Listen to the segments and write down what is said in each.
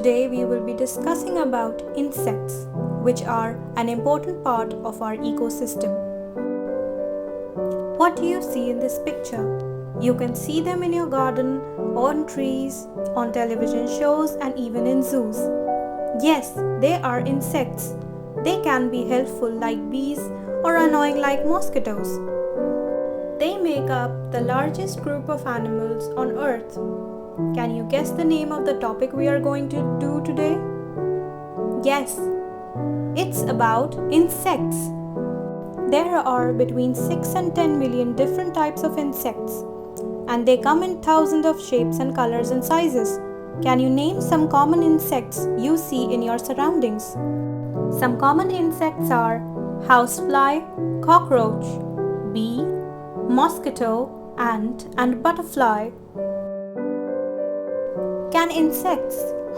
Today we will be discussing about insects, which are an important part of our ecosystem. What do you see in this picture? You can see them in your garden, on trees, on television shows, and even in zoos. Yes, they are insects. They can be helpful like bees or annoying like mosquitoes. They make up the largest group of animals on earth. Can you guess the name of the topic we are going to do today? Yes, it's about insects. There are between 6 and 10 million different types of insects, and they come in thousands of shapes and colors and sizes. Can you name some common insects you see in your surroundings? Some common insects are housefly, cockroach, bee, mosquito, ant, and butterfly. Can insects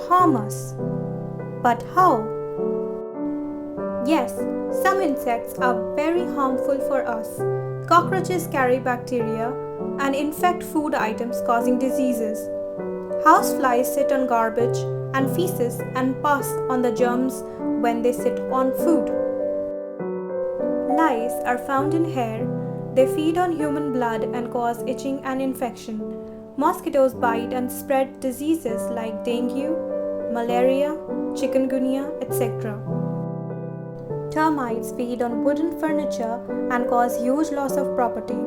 harm us? But how? Yes, some insects are very harmful for us. Cockroaches carry bacteria and infect food items causing diseases. Houseflies sit on garbage and feces and pass on the germs when they sit on food. Lice are found in hair. They feed on human blood and cause itching and infection. Mosquitoes bite and spread diseases like dengue, malaria, chikungunya, etc. Termites feed on wooden furniture and cause huge loss of property.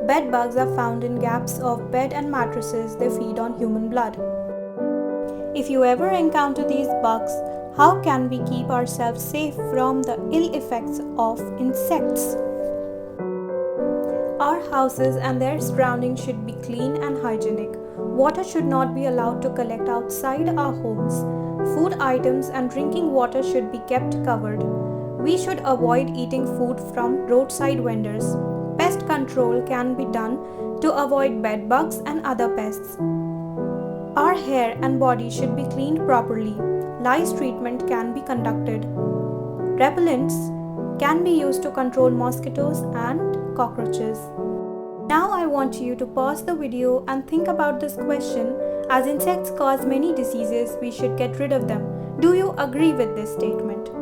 Bed bugs are found in gaps of bed and mattresses. They feed on human blood. If you ever encounter these bugs, how can we keep ourselves safe from the ill effects of insects? Our houses and their surroundings should be clean and hygienic. Water should not be allowed to collect outside our homes. Food items and drinking water should be kept covered. We should avoid eating food from roadside vendors. Pest control can be done to avoid bed bugs and other pests. Our hair and body should be cleaned properly. Lice treatment can be conducted. Repellents can be used to control mosquitoes and cockroaches. Now I want you to pause the video and think about this question. As insects cause many diseases, we should get rid of them. Do you agree with this statement?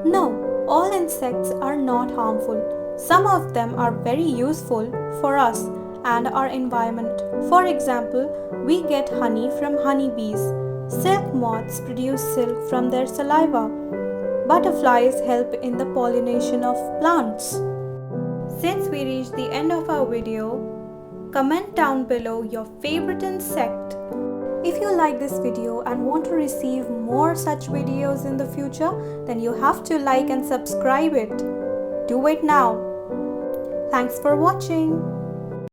No, all insects are not harmful. Some of them are very useful for us and our environment. For example, we get honey from honeybees. Silk moths produce silk from their saliva. Butterflies help in the pollination of plants. Since we reached the end of our video, comment down below your favorite insect. If you like this video and want to receive more such videos in the future, then you have to like and subscribe it. Do it now. Thanks for watching.